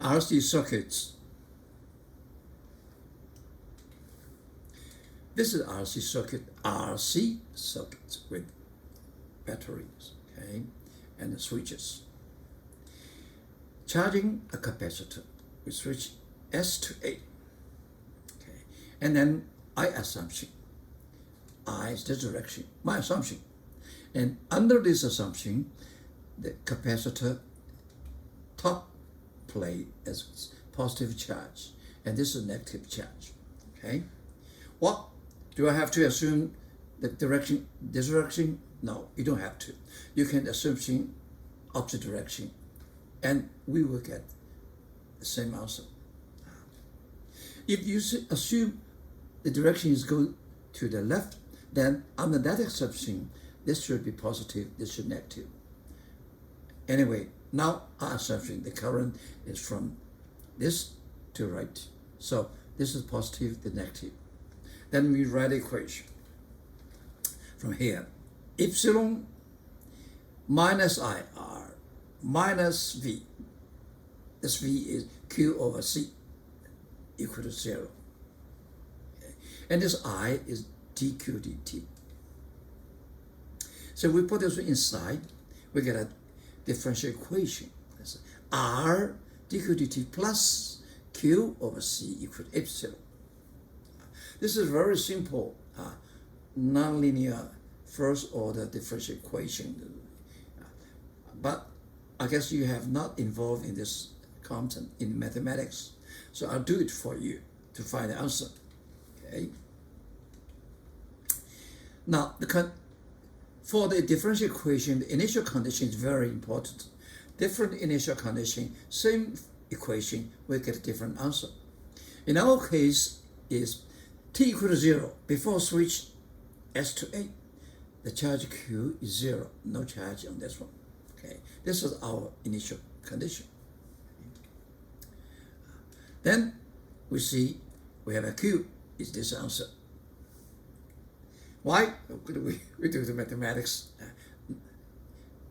RC circuits. This is RC circuit with batteries, okay, and the switches. Charging a capacitor, we switch S to A, okay, and then I assumption. I is the direction, my assumption, and under this assumption, the capacitor top plate is positive charge, and this is negative charge, okay. What do I have to assume the direction, this direction? No, you don't have to. You can assume opposite direction, and we will get the same answer. If you assume the direction is going to the left, then under that assumption, this should be positive, this should be negative. Anyway, now our assumption, the current is from this to right. So this is positive, the negative. Then we write the equation from here. Epsilon minus IR minus V. This V is Q over C equal to 0. Okay. And this I is dQ dt. So we put this inside, we get a differential equation. That's R dQ dt plus Q over C equal to epsilon. This is very simple nonlinear first order differential equation. But I guess you have not involved in this content in mathematics. So I'll do it for you to find the answer. Okay. Now, for the differential equation, the initial condition is very important. Different initial condition, same equation, we get a different answer. In our case, is t equal to 0. Before switch S to A, the charge Q is 0. No charge on this one. Okay, this is our initial condition. Then we see we have a Q. Is this answer? Why? We do the mathematics.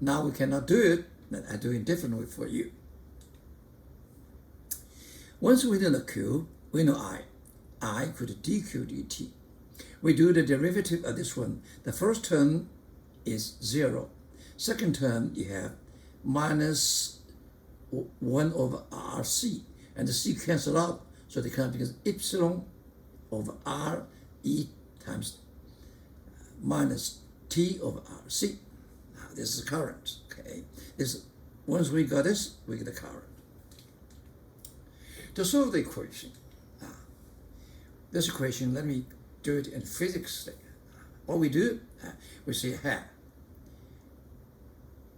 Now we cannot do it, then I do it differently for you. Once we know the Q, we know I. I equal to dQ dt. We do the derivative of this one. The first term is 0. Second term, you have minus 1 over RC. And the C cancel out, so the current becomes epsilon over R E times minus T over RC. Now this is current, okay? Once we got this, we get the current. To solve the equation, this equation, let me do it in physics. What we do, we say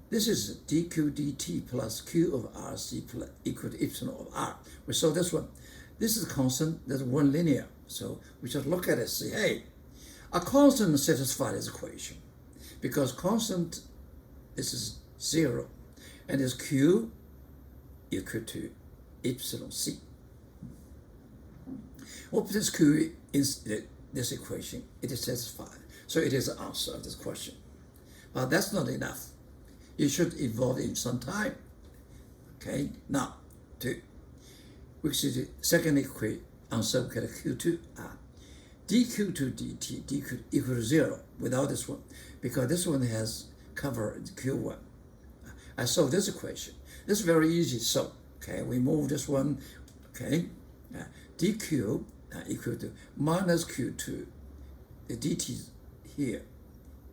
this is dQ dt plus Q over RC plus equal to epsilon of R. We saw this one. This is a constant, there's one linear. So we just look at it and say, hey, a constant satisfies this equation because constant is 0 and is Q equal to epsilon C. What this Q is this equation, it is satisfied. So it is the answer of this question. But that's not enough. You should involve in some time. Okay, now we see the second equation answer we get a Q2. dQ to dt, dQ equal to 0 without this one, because this one has covered Q1. I solve this equation. This is very easy. So, okay, we move this one. Okay, dQ equal to minus Q2. The dt is here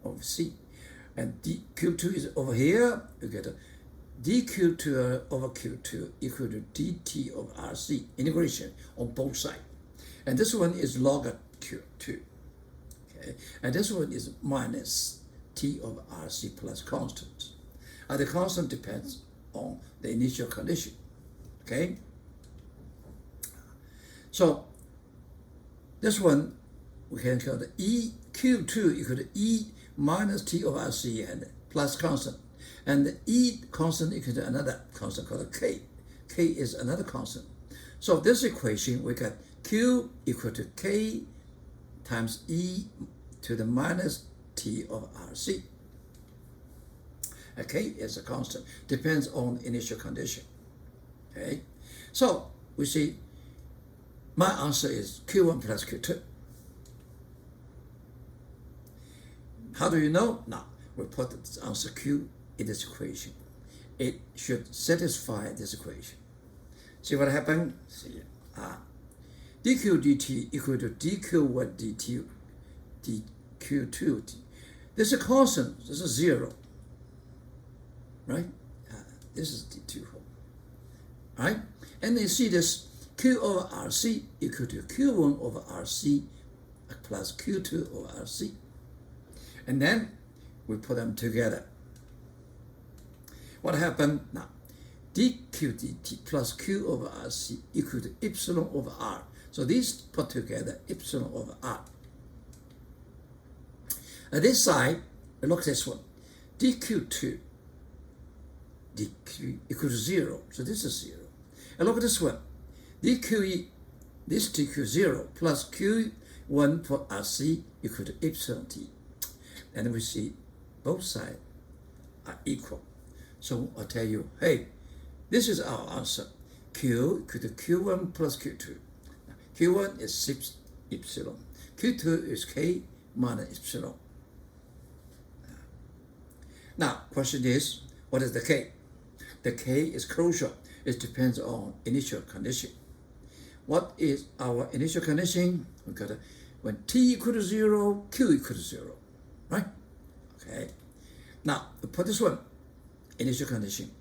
over C. And Q2 is over here, you get a dQ2 over Q2 equal to dt over RC, integration on both sides. And this one is log of Q2, okay? And this one is minus T over RC plus constant. And the constant depends on the initial condition, okay? So this one, we can call the Q2 equal to E minus T over RC and plus constant. And the E constant equal to another constant called K. K is another constant. So this equation, we got Q equal to K times E to the minus T over RC. K is a constant, depends on initial condition. Okay, So we see my answer is Q1 plus Q2. How do you know? Now, we put the answer Q in this equation. It should satisfy this equation. See what happened? See, dq dt equal to dq1 dt dq2. This is a constant. This is 0. Right? This is d2. Right? And you see this Q over RC equal to Q1 over RC plus Q2 over RC. And then we put them together. What happened? Now, dq dt plus Q over RC equal to epsilon over R. So these put together, epsilon over R. At this side, look at this one. dq2 dq equal to 0. So this is 0. And look at this one. dq, this dq0 plus Q1 for RC equal to epsilon t. And we see both sides are equal. So I'll tell you, hey, this is our answer. Q equal to Q1 plus Q2. Q1 is 6 epsilon. Q2 is K minus epsilon. Now, question is, what is the K? The K is crucial. It depends on initial condition. What is our initial condition? We got when t equal to 0, Q equal to 0. Right? Okay. Now, we put this one, initial condition.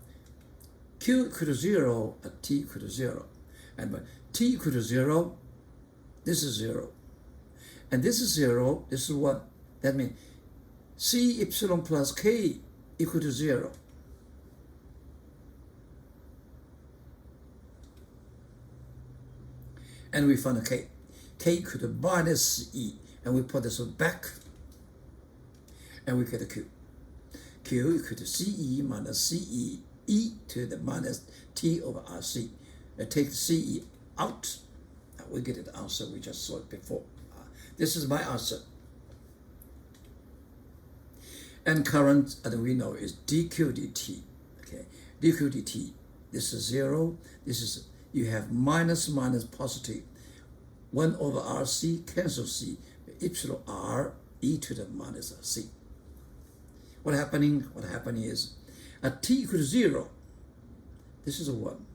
Q equal to 0 and t equal to 0. And when t equal to 0, this is 0. And this is 0, this is 1. That means C epsilon plus K equal to 0. And we found a K. K equal to minus E. And we put this one back. And we get a Q. Q equal to CE minus CE e to the minus T over RC. And take the CE out. We get the answer we just saw it before. This is my answer. And current, as we know, is dq dt. Okay, dq dt. This is 0. This is, you have minus minus positive. 1 over RC cancel C. Epsilon R e to the minus C. What happening is at t equal to 0, this is a 1.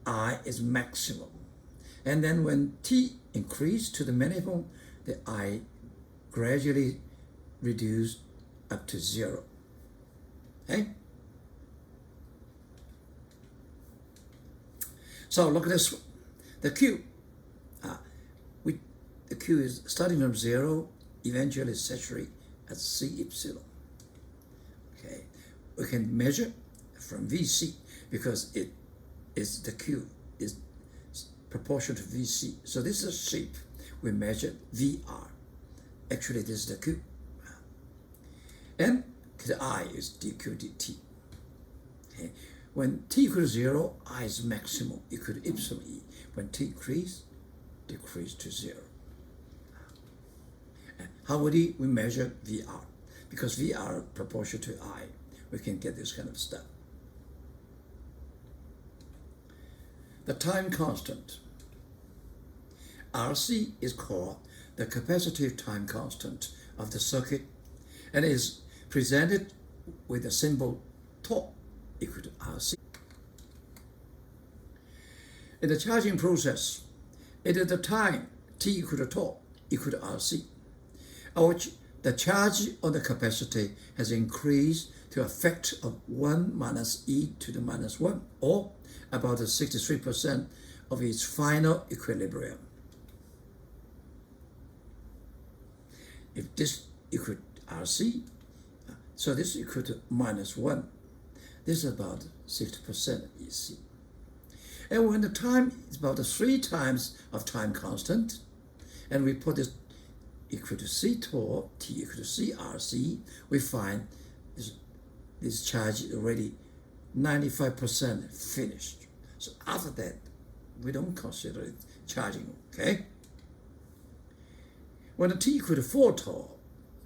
I is maximum. And then when t increase to the manifold, the I gradually reduce up to 0. Okay? So look at this one. The Q. The Q is starting from 0, eventually saturate at C epsilon. Okay, we can measure from VC because it is the Q is proportional to VC. So this is a shape. We measure VR. Actually, this is the Q. And the I is dq dt. Okay. When t equals 0, I is maximum equal to epsilon E. When t decrease to 0. And how would we measure VR? Because VR proportional to I, we can get this kind of stuff. The time constant. RC is called the capacitive time constant of the circuit and is presented with the symbol τ equal to RC. In the charging process, it is the time t equal to τ equal to RC, at which the charge on the capacitor has increased to a factor of 1 minus e to the minus 1, or about 63% of its final equilibrium. If this equal to RC, so this is equal to minus 1. This is about 60% EC. And when the time is about 3 times of time constant, and we put this equal to C tau, T equal to CRC, we find this charge is already 95% finished. So after that, we don't consider it charging, okay? When the T equal to 4 tau,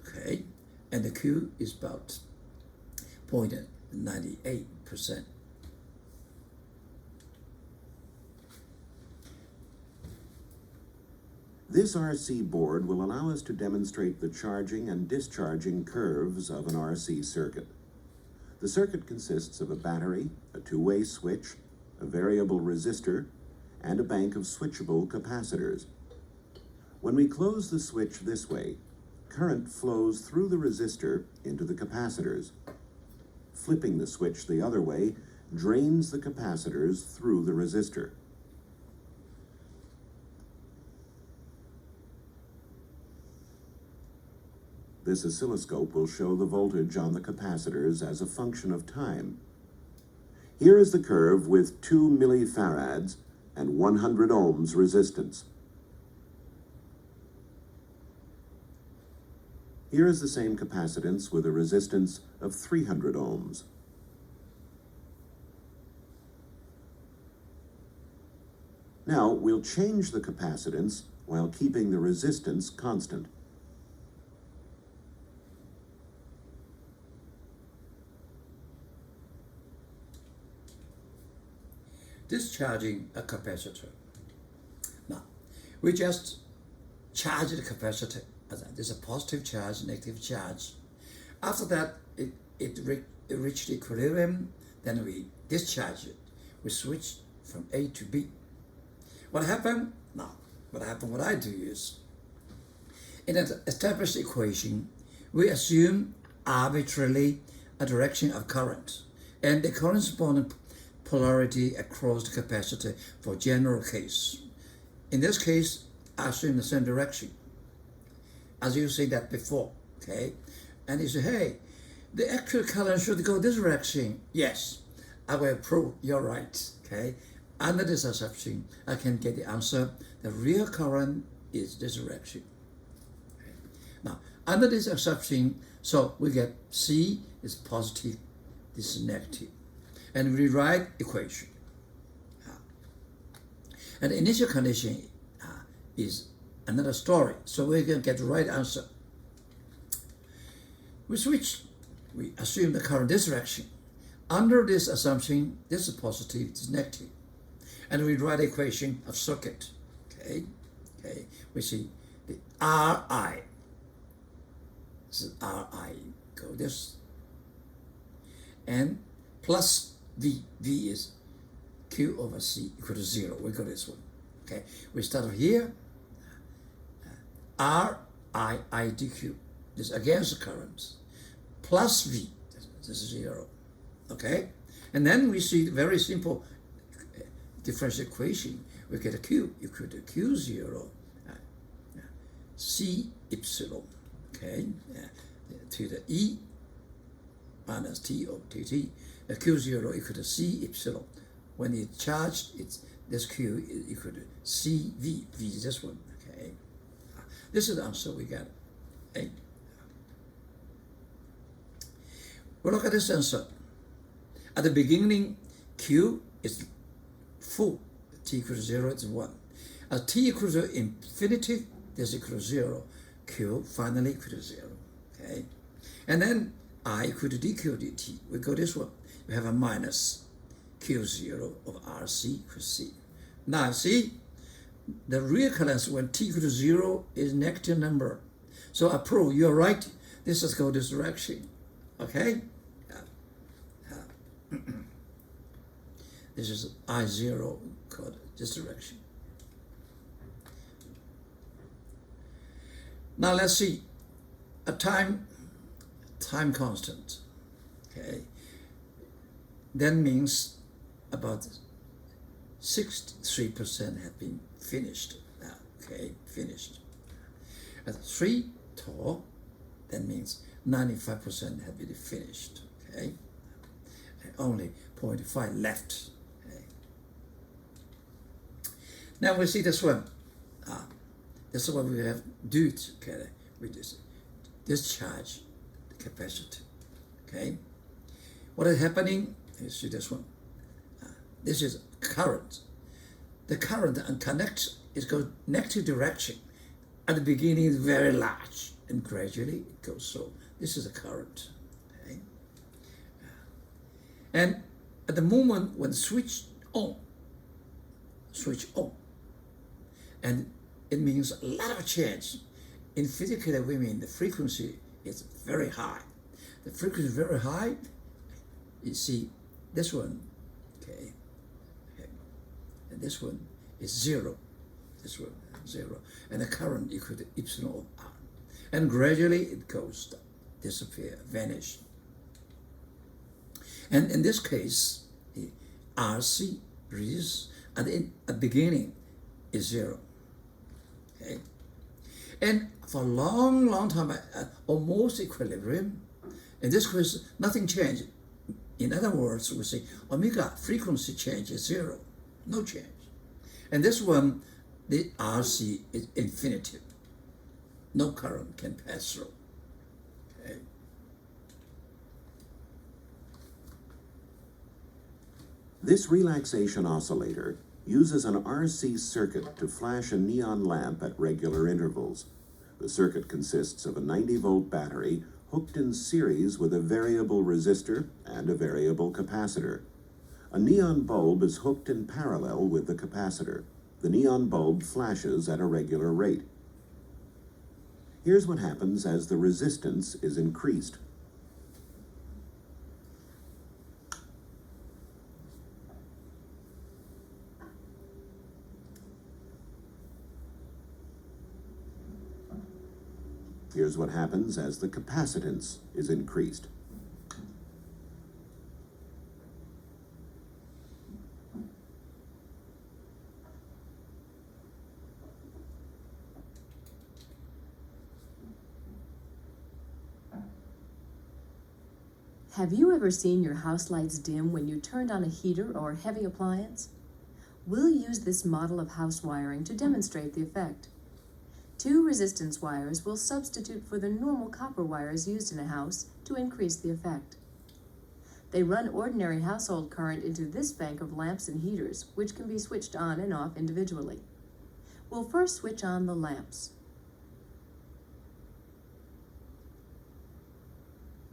okay, and the Q is about 0.98%. This RC board will allow us to demonstrate the charging and discharging curves of an RC circuit. The circuit consists of a battery, a two-way switch, a variable resistor, and a bank of switchable capacitors. When we close the switch this way, current flows through the resistor into the capacitors. Flipping the switch the other way drains the capacitors through the resistor. This oscilloscope will show the voltage on the capacitors as a function of time. Here is the curve with 2 millifarads and 100 ohms resistance. Here is the same capacitance with a resistance of 300 ohms. Now we'll change the capacitance while keeping the resistance constant. Discharging a capacitor. Now, we just charge the capacitor. There's a positive charge, negative charge. After that, it reached equilibrium, then we discharge it. We switch from A to B. What happened? Now, what I do is, in an established equation, we assume arbitrarily a direction of current and the corresponding polarity across the capacitor for general case. In this case, I assume the same direction as you say that before, okay? And you say, hey, the actual current should go this direction. Yes, I will prove you're right, okay? Under this assumption, I can get the answer. The real current is this direction. Okay. Now, under this assumption, so we get C is positive, this is negative. And we rewrite equation. And the initial condition is another story. So we're going to get the right answer. We switch. We assume the current this direction. Under this assumption, this is positive, this is negative. And we write the equation of circuit. Okay. We see the Ri. This is Ri. Go this. And plus V. V is Q over C equal to 0. We go this one. Okay. We start here. R I dq. This against the current. Plus V. This is 0. Okay. And then we see very simple differential equation. We get a Q equal to Q0 C epsilon. Okay. To the E minus T over Tt. Q0 equal to C epsilon. When it's charged, it's this Q is equal to CV. V is this one. Okay. This is the answer we get. Okay. We look at this answer. At the beginning, Q is full. T equals 0 is 1. As T equals to infinity, this equals 0. Q finally equals to 0. Okay. And then I equal to dq dt. We go this one. We have a minus Q0 of RC equals C. Now see, the real current when T equals to 0 is negative number. So I prove you're right. This is go this direction. Okay? This is I0 called this direction. Now let's see a time constant. Okay, that means about 63% have been finished now. Okay, finished. At 3 tau, that means 95% have been finished. Okay, and only 0.5 left. Okay. Now we see this one. This is what we have to do together with this discharge the capacitor. Okay, what is happening? You see this one. This is current. The current and connect is goes negative direction. At the beginning, it's very large, and gradually it goes so. This is a current. Okay, and at the moment when switch on, and it means a lot of change. In physical, we mean the frequency is very high. The frequency is very high. You see this one, okay, and this one is zero. This one, zero. And the current equal to epsilon of R. And gradually it goes down, disappear, vanish. And in this case, the RC resistance at the beginning is zero. Okay? And for a long, long time, almost equilibrium. In this case, nothing changed. In other words, we say omega frequency change is zero, no change. And this one, the RC is infinitive. No current can pass through. Okay. This relaxation oscillator uses an RC circuit to flash a neon lamp at regular intervals. The circuit consists of a 90-volt battery hooked in series with a variable resistor and a variable capacitor. A neon bulb is hooked in parallel with the capacitor. The neon bulb flashes at a regular rate. Here's what happens as the resistance is increased. Here's what happens as the capacitance is increased. Have you ever seen your house lights dim when you turned on a heater or heavy appliance? We'll use this model of house wiring to demonstrate the effect. 2 resistance wires will substitute for the normal copper wires used in a house to increase the effect. They run ordinary household current into this bank of lamps and heaters, which can be switched on and off individually. We'll first switch on the lamps.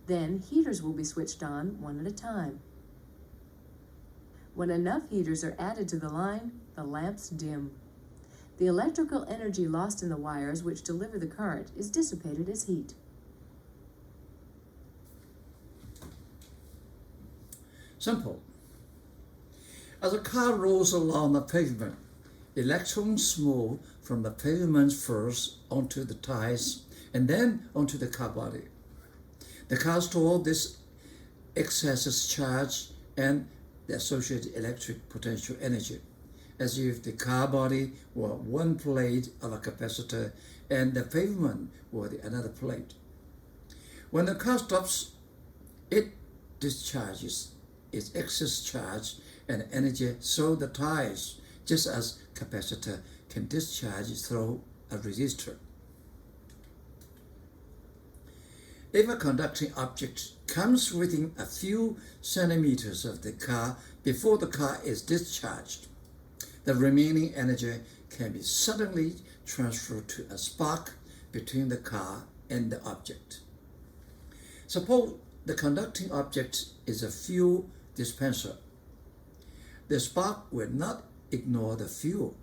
Then heaters will be switched on one at a time. When enough heaters are added to the line, the lamps dim. The electrical energy lost in the wires which deliver the current is dissipated as heat. Simple. As a car rolls along the pavement, electrons move from the pavement first onto the tires and then onto the car body. The car stores this excess charge and the associated electric potential energy, as if the car body were one plate of a capacitor and the pavement were another plate. When the car stops, it discharges its excess charge and energy through the tires, just as capacitor can discharge through a resistor. If a conducting object comes within a few centimeters of the car before the car is discharged, the remaining energy can be suddenly transferred to a spark between the car and the object. Suppose the conducting object is a fuel dispenser. The spark will not ignore the fuel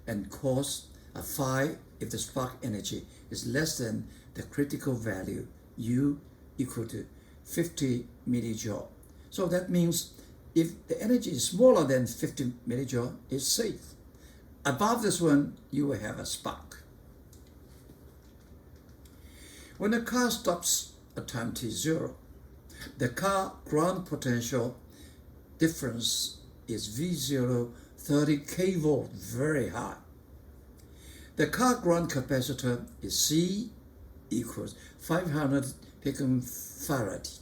and cause a fire if the spark energy is less than the critical value U equal to 50 millijoule. So that means if the energy is smaller than 50 millijoule, it's safe. Above this one, you will have a spark. When the car stops at time t0, the car ground potential difference is V0 30 kV, very high. The car ground capacitor is C equals 500 picofarad,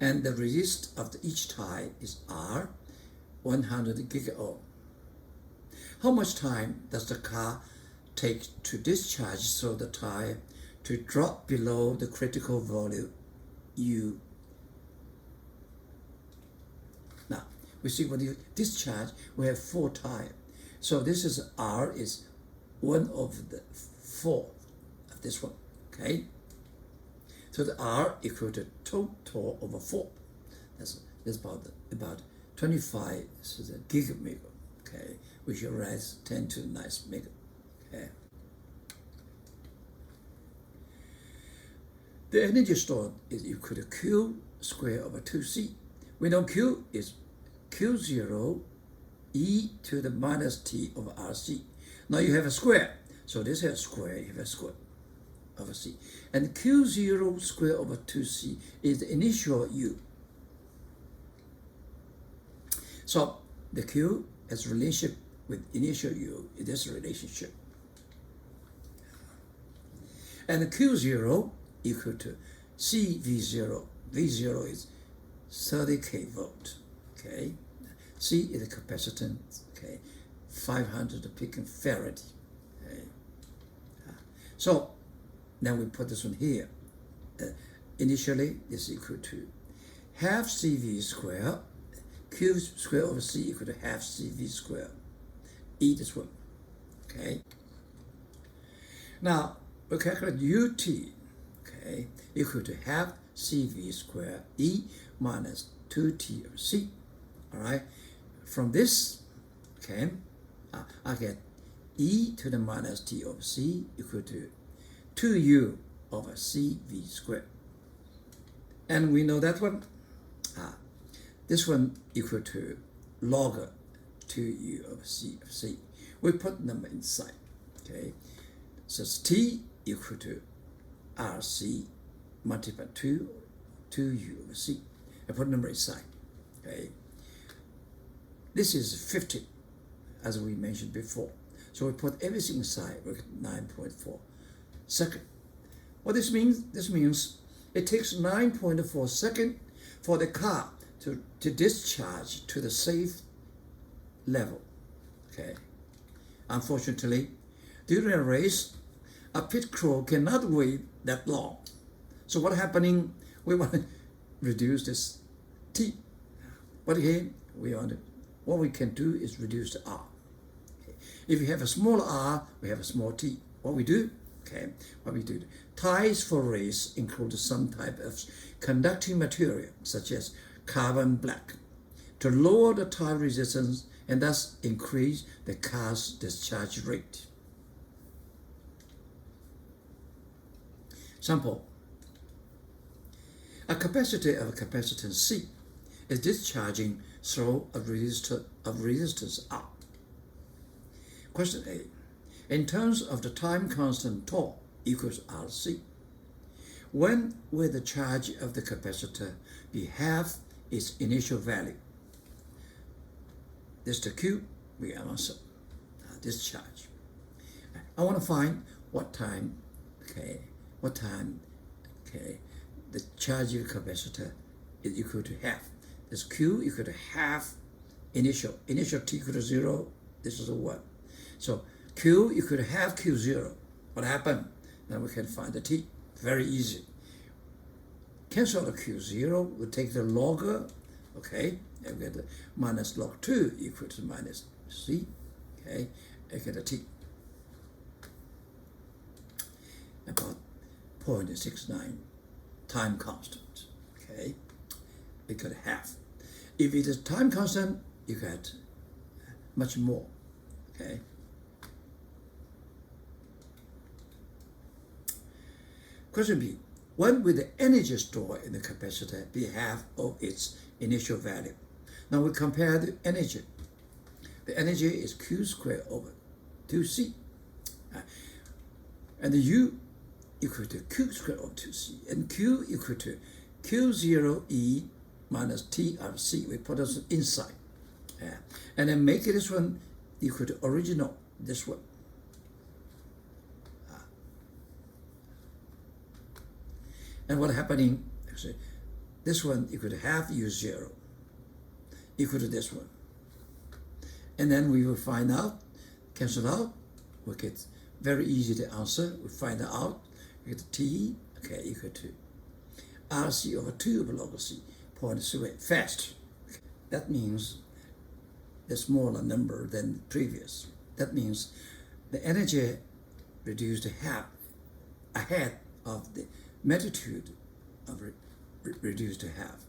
and the resistance of each tire is R, 100 gigaohm. How much time does the car take to discharge through the tire to drop below the critical value U? Now, we see when you discharge, we have 4 tires. So this is R is 1 over the 4 of this one, okay? So the R equal to total over 4. That's about 25 gigameter, okay? We should write 10 to the 9 mega. Okay. The energy stored is equal to Q squared over 2C. We know Q is Q0 e to the minus t over RC. Now you have a square, so this is a square, you have a square over C. And Q0 squared over 2C is the initial U. So the Q has a relationship with initial U in this relationship. And the Q0 equal to CV0. V0 is 30 kV. Okay. C is the capacitance. Okay. 500 picofarad. Okay. So now we put this one here. Initially, this is equal to half CV squared. Q squared over C equal to half CV squared. E this one. Okay. Now we calculate UT. Okay, equal to half CV squared E minus 2T over C. All right. From this, okay, I get E to the minus T over C equal to 2U over CV squared. And we know that one. This one equal to log 2U over C of C. We put number inside. Okay. So it's T equal to RC multiplied 2U over C. I put number inside. Okay. This is 50, as we mentioned before. So we put everything inside. We get 9.4 seconds. What this means? This means it takes 9.4 seconds for the car to discharge to the safe level. Okay. Unfortunately, during a race, a pit crew cannot wait that long. So what happening? We want to reduce this T. But again, what we can do is reduce the R. Okay. If you have a small R, we have a small T. What we do? Okay. What we do? Tires for race include some type of conducting material, such as carbon black, to lower the tire resistance and thus increase the car's discharge rate. Sample. A capacitor of capacitance C is discharging through a resistor of resistance R. Question A. In terms of the time constant τ equals RC, when will the charge of the capacitor be half its initial value? This is the Q, we answer discharge. I want to find what time, okay, the charge of the capacitor is equal to half. This Q equal to half initial T equal to 0, this is a 1. So Q equal to half Q0. What happened? Now we can find the T. Very easy. Cancel the Q0, we'll take the log, okay, and we get the minus log 2 equal to minus C, okay, and get a T. About 0.69 time constant, okay, we got half. If it is time constant, you get much more, okay. Question B. When will the energy stored in the capacitor be half of its initial value? Now we compare the energy. The energy is Q squared over 2C. And the U equal to Q squared over 2C. And Q equal to Q0E minus T of C. We put this inside. And then make this one equal to original, this one. And what happening? Actually, this one equal to half U0 equal to this one. And then we will find out, cancel out, we get very easy to answer. We find out, we get T, okay, equal to RC over 2 over log C, 0.3 fast. That means the smaller number than previous. That means the energy reduced to half ahead of the magnitude of reduced to half.